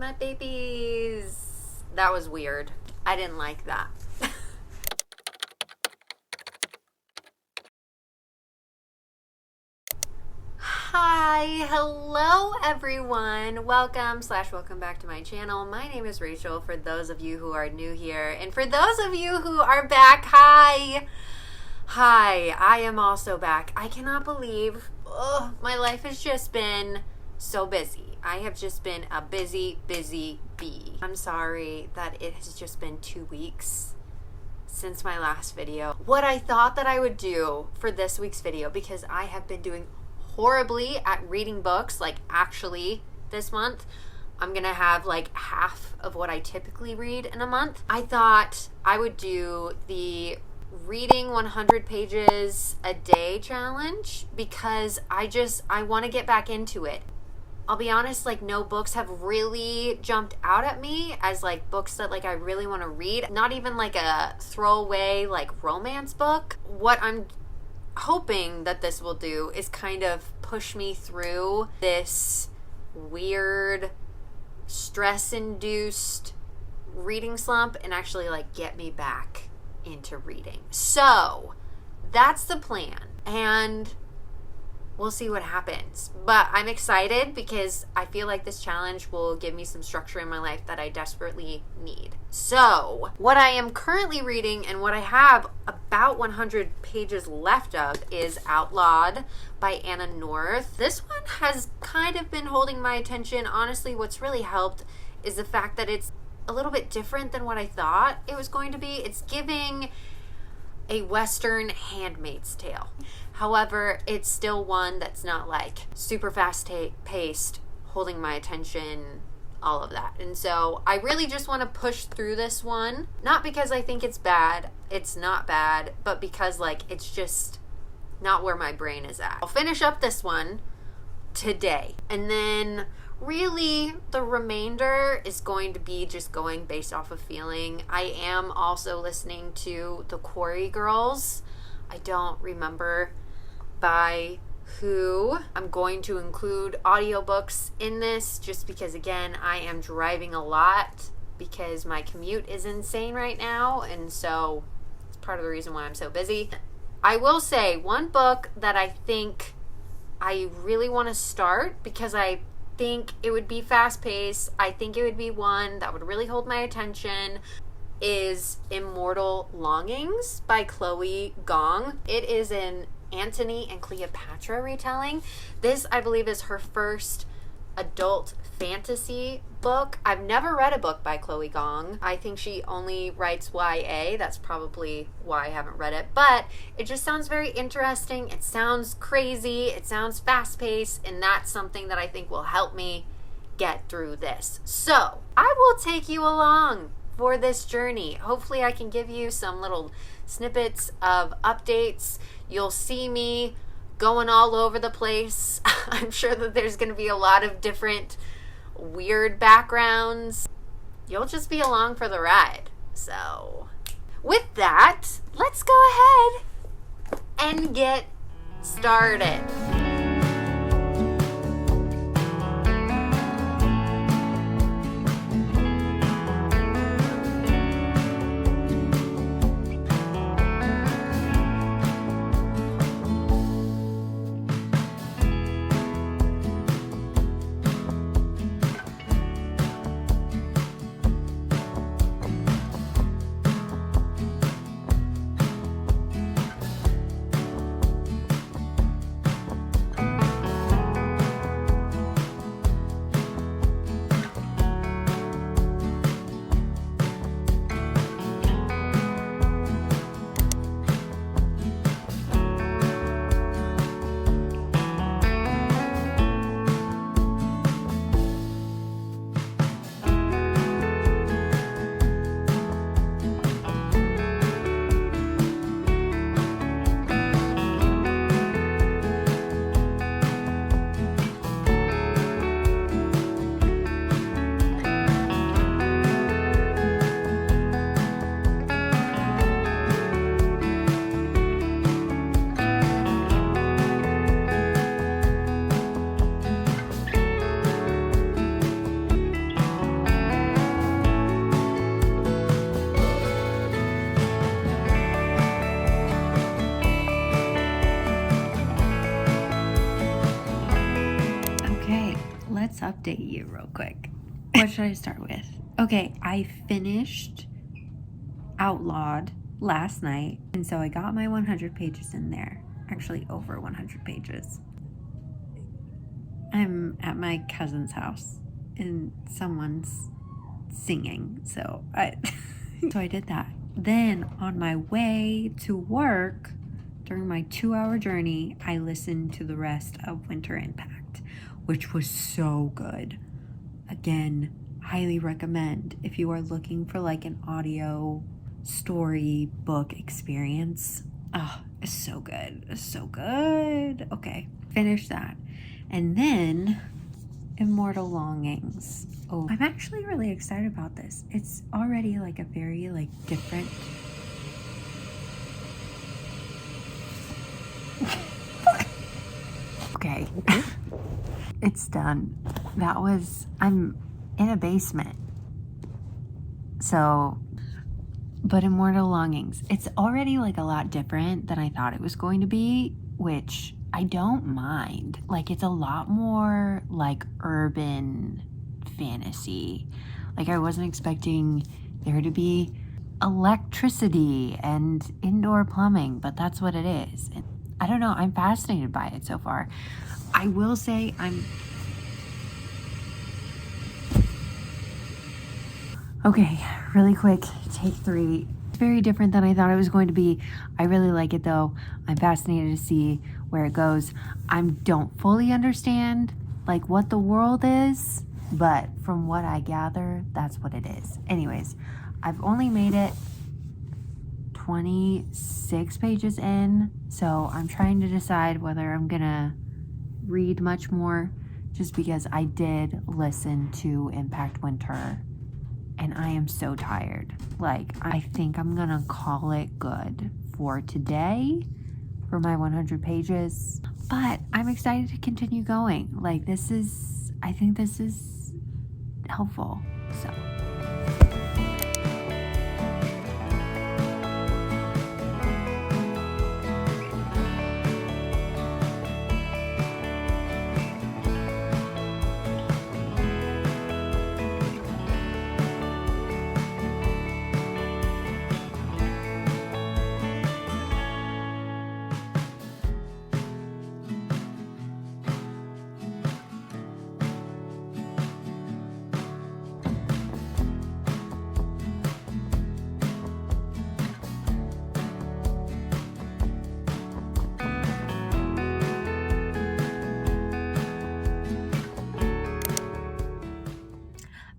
my babies. That was weird. I didn't like that. Hi, hello everyone. Welcome back to my channel. My name is Rachel, for those of you who are new here. And for those of you who are back, hi. Hi, I am also back. I cannot believe my life has just been so busy. I have just been a busy bee. I'm sorry that it has just been 2 weeks since my last video. What I thought that I would do for this week's video, because I have been doing horribly at reading books, like actually this month I'm gonna have like half of what I typically read in a month. I thought I would do the reading 100 pages a day challenge because I want to get back into it. I'll be honest, like no books have really jumped out at me as like books that like I really want to read. Not even like a throwaway like romance book. What I'm hoping that this will do is kind of push me through this weird stress-induced reading slump and actually like get me back into reading. So that's the plan, and we'll see what happens. But I'm excited because I feel like this challenge will give me some structure in my life that I desperately need. So what I am currently reading and what I have about 100 pages left of is Outlawed by Anna North. This one has kind of been holding my attention. Honestly, what's really helped is the fact that it's a little bit different than what I thought it was going to be. It's giving a Western Handmaid's Tale. However, it's still one that's not like super fast-paced, holding my attention, all of that. And so I really just want to push through this one. Not because I think it's bad. It's not bad. But because like it's just not where my brain is at. I'll finish up this one today. And then really the remainder is going to be just going based off of feeling. I am also listening to the Quarry Girls. I don't remember by who. I'm going to include audiobooks in this just because, again, I am driving a lot because my commute is insane right now, and so it's part of the reason why I'm so busy. I will say one book that I think I really want to start because I think it would be fast-paced, I think it would be one that would really hold my attention, is Immortal Longings by Chloe Gong. It is an Antony and Cleopatra retelling. This, I believe, is her first adult fantasy book. I've never read a book by Chloe Gong. I think she only writes YA. That's probably why I haven't read it. But it just sounds very interesting. It sounds crazy. It sounds fast-paced. And that's something that I think will help me get through this. So I will take you along for this journey. Hopefully I can give you some little snippets of updates. You'll see me going all over the place. I'm sure that there's going to be a lot of different weird backgrounds. You'll just be along for the ride. So with that, let's go ahead and get started. let's update you real quick. What should I start with? Okay, I finished Outlawed last night, and so I got my 100 pages in there. Actually, over 100 pages. I'm at my cousin's house, and someone's singing, so I did that. Then on my way to work, during my 2-hour journey, I listened to the rest of Winter Impact, which was so good. Again, highly recommend if you are looking for like an audio story book experience. Oh, it's so good. It's so good. Okay, finish that. And then Immortal Longings. Oh, I'm actually really excited about this. It's already like a very like different okay. It's done. I'm in a basement. So, but Immortal Longings, it's already like a lot different than I thought it was going to be, which I don't mind. Like, it's a lot more like urban fantasy. Like, I wasn't expecting there to be electricity and indoor plumbing, but that's what it is. And I don't know, I'm fascinated by it so far. I will say okay, really quick, take 3. It's very different than I thought it was going to be. I really like it though. I'm fascinated to see where it goes. I don't fully understand like what the world is, but from what I gather, that's what it is. Anyways, I've only made it 26 pages in, so I'm trying to decide whether I'm gonna read much more, just because I did listen to Impact Winter and I am so tired. Like, I think I'm gonna call it good for today for my 100 pages, but I'm excited to continue going. Like, I think this is helpful, so.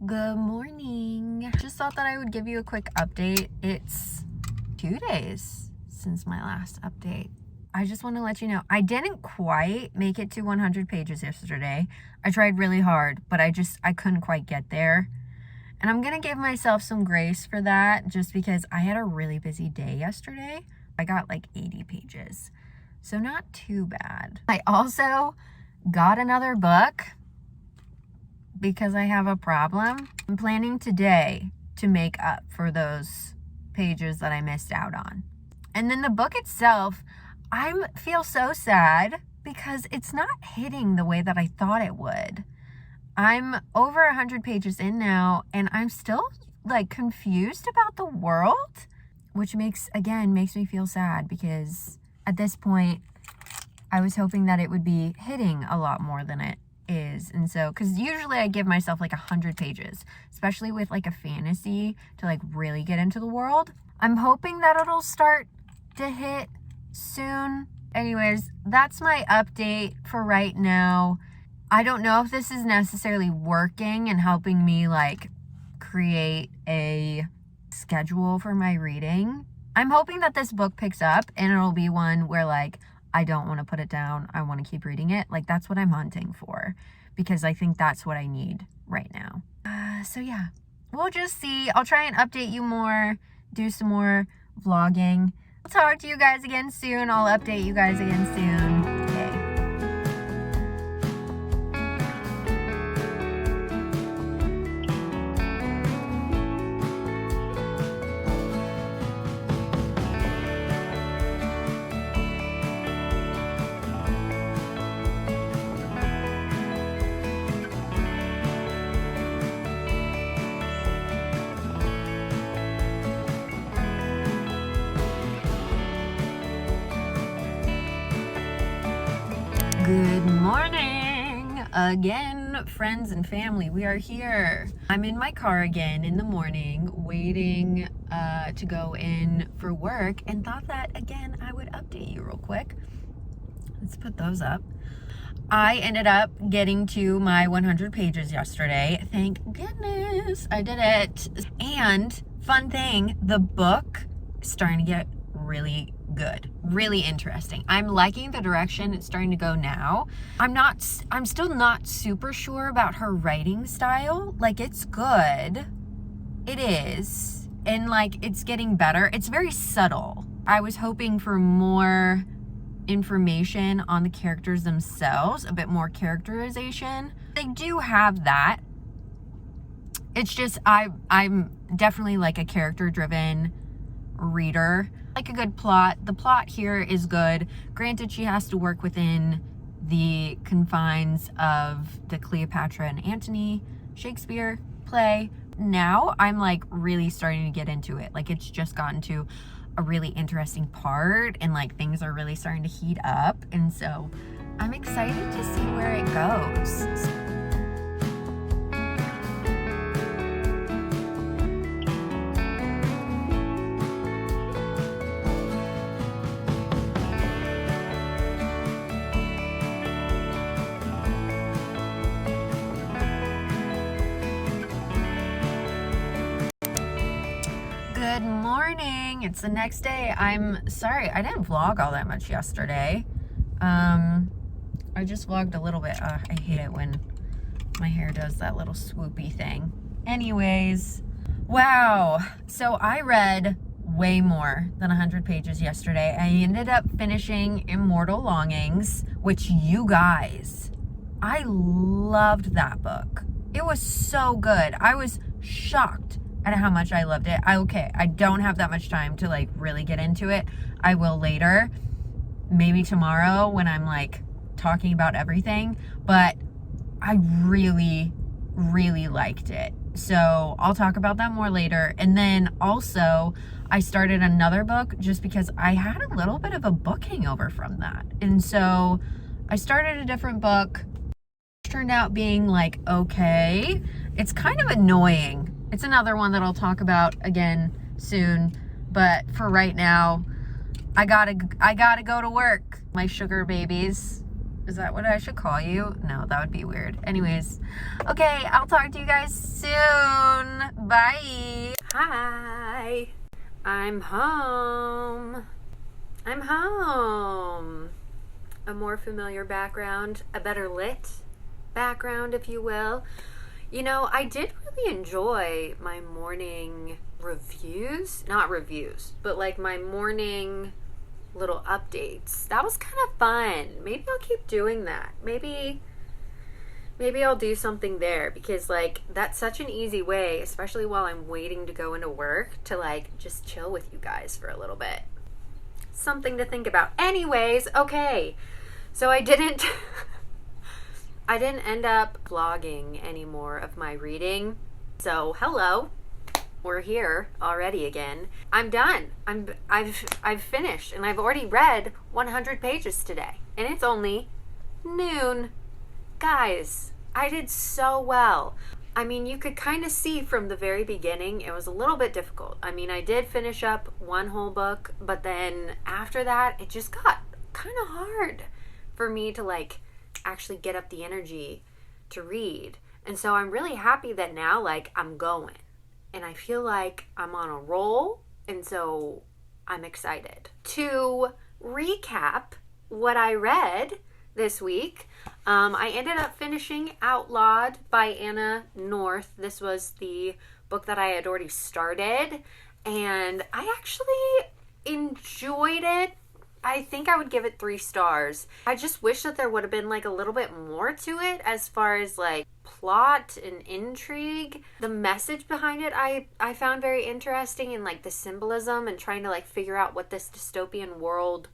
Good morning. Just thought that I would give you a quick update. It's 2 days since my last update. I just want to let you know, I didn't quite make it to 100 pages yesterday. I tried really hard, but I couldn't quite get there. And I'm going to give myself some grace for that, just because I had a really busy day yesterday. I got like 80 pages, so not too bad. I also got another book because I have a problem. I'm planning today to make up for those pages that I missed out on. And then the book itself, I feel so sad because it's not hitting the way that I thought it would. I'm over 100 pages in now, and I'm still like confused about the world, which makes me feel sad, because at this point I was hoping that it would be hitting a lot more than it is. And so, because usually I give myself like 100 pages, especially with like a fantasy, to like really get into the world. I'm hoping that it'll start to hit soon. Anyways, that's my update for right now. I don't know if this is necessarily working and helping me like create a schedule for my reading. I'm hoping that this book picks up and it'll be one where like I don't want to put it down. I want to keep reading it. Like, that's what I'm hunting for, because I think that's what I need right now. So yeah, we'll just see. I'll try and update you more, do some more vlogging. I'll talk to you guys again soon. I'll update you guys again soon. Okay. morning again, friends and family. We are here. I'm in my car again in the morning, waiting to go in for work, and thought that again I would update you real quick. Let's put those up. I ended up getting to my 100 pages yesterday. Thank goodness I did it. And fun thing, the book is starting to get really good, really interesting. I'm liking the direction it's starting to go now. I'm still not super sure about her writing style. Like, it's good. It is. And like, it's getting better. It's very subtle. I was hoping for more information on the characters themselves, a bit more characterization. They do have that. It's just I'm definitely like a character driven reader. Like a good plot. The plot here is good. Granted, she has to work within the confines of the Cleopatra and Antony Shakespeare play. Now I'm like really starting to get into it. Like, it's just gotten to a really interesting part, and like things are really starting to heat up, and so I'm excited to see where it goes. Good morning. It's the next day. I'm sorry I didn't vlog all that much yesterday. I just vlogged a little bit. I hate it when my hair does that little swoopy thing. Anyways, wow. So I read way more than 100 pages yesterday. I ended up finishing Immortal Longings, which, you guys, I loved that book. It was so good. I was shocked at how much I loved it. I don't have that much time to like really get into it. I will later, maybe tomorrow when I'm like talking about everything, but I really, really liked it. So I'll talk about that more later. And then also I started another book just because I had a little bit of a book hangover from that. And so I started a different book. It turned out being like, okay, it's kind of annoying. It's another one that I'll talk about again soon, but for right now, I gotta go to work. My sugar babies. Is that what I should call you? No, that would be weird. Anyways, okay, I'll talk to you guys soon. Bye. Hi. I'm home. A more familiar background, a better lit background, if you will. You know, I did really enjoy my morning reviews. Not reviews, but like my morning little updates. That was kind of fun. Maybe I'll keep doing that. Maybe I'll do something there, because like that's such an easy way, especially while I'm waiting to go into work, to like just chill with you guys for a little bit. Something to think about. Anyways, okay. So I didn't end up vlogging any more of my reading. So hello, we're here already again. I'm done. I've finished, and I've already read 100 pages today, and it's only noon. Guys, I did so well. I mean, you could kind of see from the very beginning it was a little bit difficult. I mean, I did finish up one whole book, but then after that it just got kind of hard for me to like actually get up the energy to read. And so I'm really happy that now like I'm going, and I feel like I'm on a roll, and so I'm excited to recap what I read this week. I ended up finishing Outlawed by Anna North. This was the book that I had already started, and I actually enjoyed it. I think I would give it 3 stars. I just wish that there would have been like a little bit more to it as far as like plot and intrigue. The message behind it I found very interesting, and like the symbolism and trying to like figure out what this dystopian world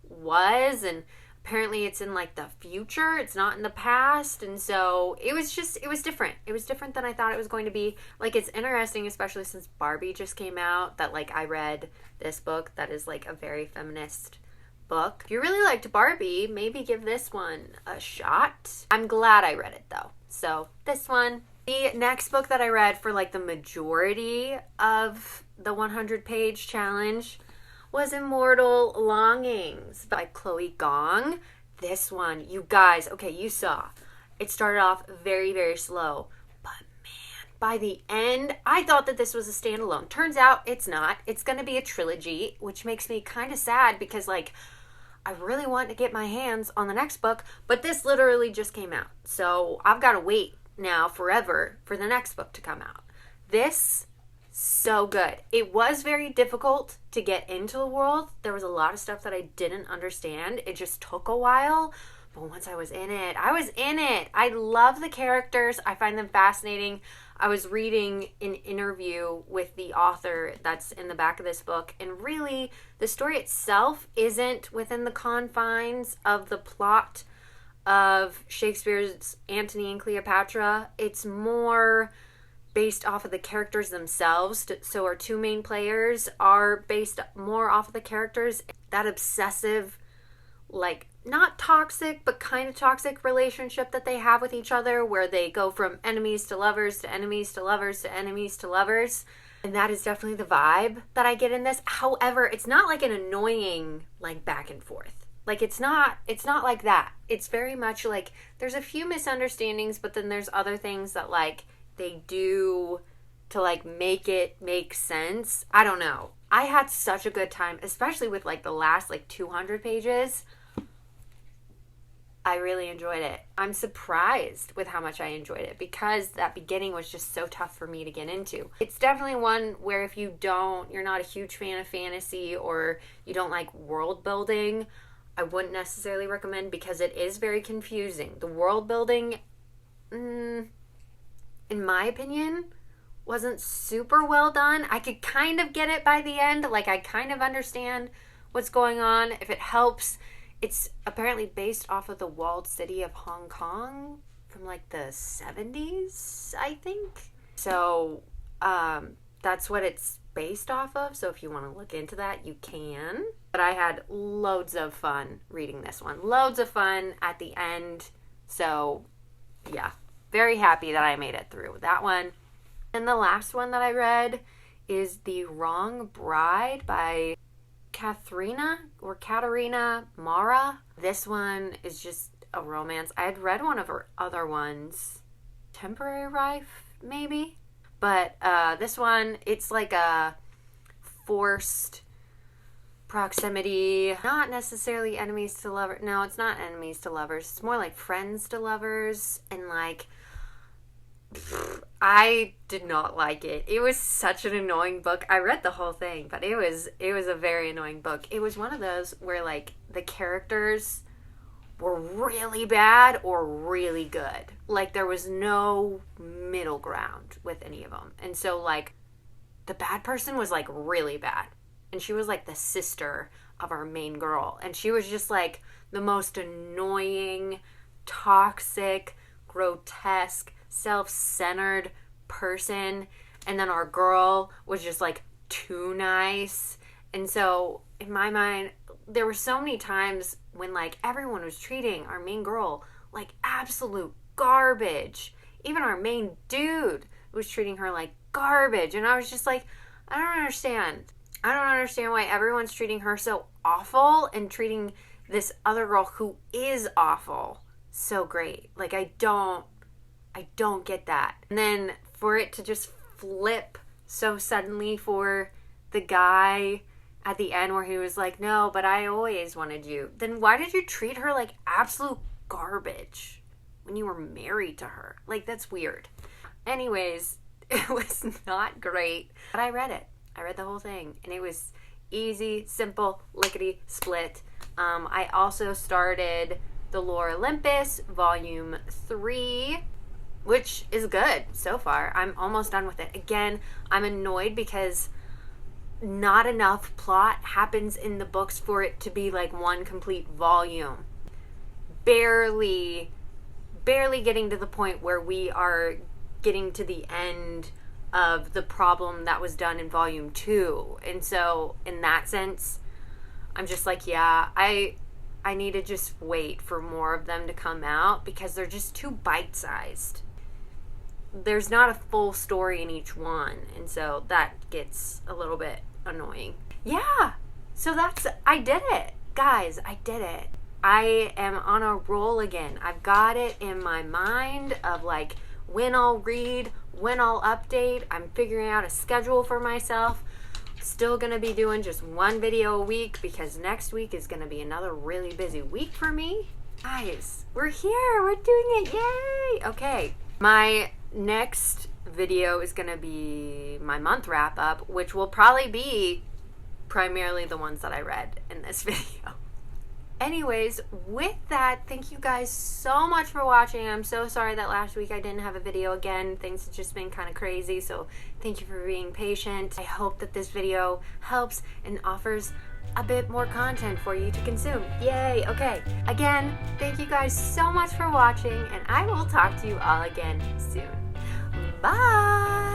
was, and apparently it's in like the future, it's not in the past, and so it was different. It was different than I thought it was going to be. Like, it's interesting, especially since Barbie just came out, that like I read this book that is like a very feminist book. If you really liked Barbie, maybe give this one a shot. I'm glad I read it though. So this one. The next book that I read for like the majority of the 100-page challenge was Immortal Longings by Chloe Gong. This one, you guys, okay, you saw. It started off very, very slow. But man, by the end, I thought that this was a standalone. Turns out it's not. It's going to be a trilogy, which makes me kind of sad because like I really want to get my hands on the next book, but this literally just came out. So I've got to wait now forever for the next book to come out. This, so good. It was very difficult to get into the world. There was a lot of stuff that I didn't understand. It just took a while, but once I was in it, I was in it. I love the characters. I find them fascinating. I was reading an interview with the author that's in the back of this book, and really the story itself isn't within the confines of the plot of Shakespeare's Antony and Cleopatra. It's more based off of the characters themselves. So our two main players are based more off of the characters. That obsessive, like not toxic, but kind of toxic relationship that they have with each other, where they go from enemies to lovers to enemies to lovers to enemies to lovers. And that is definitely the vibe that I get in this. However, it's not like an annoying like back and forth. Like it's not like that. It's very much like there's a few misunderstandings, but then there's other things that like they do to like make it make sense. I don't know. I had such a good time, especially with like the last like 200 pages. I really enjoyed it. I'm surprised with how much I enjoyed it because that beginning was just so tough for me to get into. It's definitely one where if you're not a huge fan of fantasy or you don't like world building, I wouldn't necessarily recommend because it is very confusing. The world building, in my opinion, wasn't super well done. I could kind of get it by the end. Like, I kind of understand what's going on. If it helps, it's apparently based off of the walled city of Hong Kong from, like, the 70s, I think. So, that's what it's based off of. So if you want to look into that, you can. But I had loads of fun reading this one. Loads of fun at the end. So, yeah. Very happy that I made it through that one. And the last one that I read is The Wrong Bride by Katerina Mara. This one is just a romance. I had read one of her other ones. Temporary Wife, maybe? But this one, it's like a forced proximity. Not necessarily enemies to lovers. No, it's not enemies to lovers. It's more like friends to lovers. And like, I did not like it. It was such an annoying book. I read the whole thing, but it was a very annoying book. It was one of those where like the characters were really bad or really good. Like there was no middle ground with any of them. And so like the bad person was like really bad. And she was like the sister of our main girl. And she was just like the most annoying, toxic, grotesque, self-centered person. And then our girl was just like too nice. And so in my mind, there were so many times when like everyone was treating our main girl like absolute garbage. Even our main dude was treating her like garbage. And I was just like, I don't understand why everyone's treating her so awful and treating this other girl who is awful so great. Like I don't get that. And then for it to just flip so suddenly for the guy at the end where he was like, no, but I always wanted you. Then why did you treat her like absolute garbage when you were married to her? Like, that's weird. Anyways, it was not great. But I read it. I read the whole thing. And it was easy, simple, lickety split. I also started The Lore Olympus, Volume 3, which is good so far. I'm almost done with it. Again, I'm annoyed because not enough plot happens in the books for it to be like one complete volume. Barely getting to the point where we are getting to the end of the problem that was done in volume 2. And so in that sense, I'm just like, yeah, I need to just wait for more of them to come out because they're just too bite-sized. There's not a full story in each one, and so that gets a little bit annoying. Yeah, so I did it. Guys, I did it. I am on a roll again. I've got it in my mind of like when I'll read, when I'll update. I'm figuring out a schedule for myself. Still gonna be doing just one video a week because next week is gonna be another really busy week for me. Guys, we're here, we're doing it, yay! Okay, my next video is gonna be my month wrap up, which will probably be primarily the ones that I read in this video. Anyways, with that, thank you guys so much for watching. I'm so sorry that last week I didn't have a video again. Things have just been kind of crazy, so thank you for being patient. I hope that this video helps and offers a bit more content for you to consume. Yay! Okay, again, thank you guys so much for watching, and I will talk to you all again soon. Bye!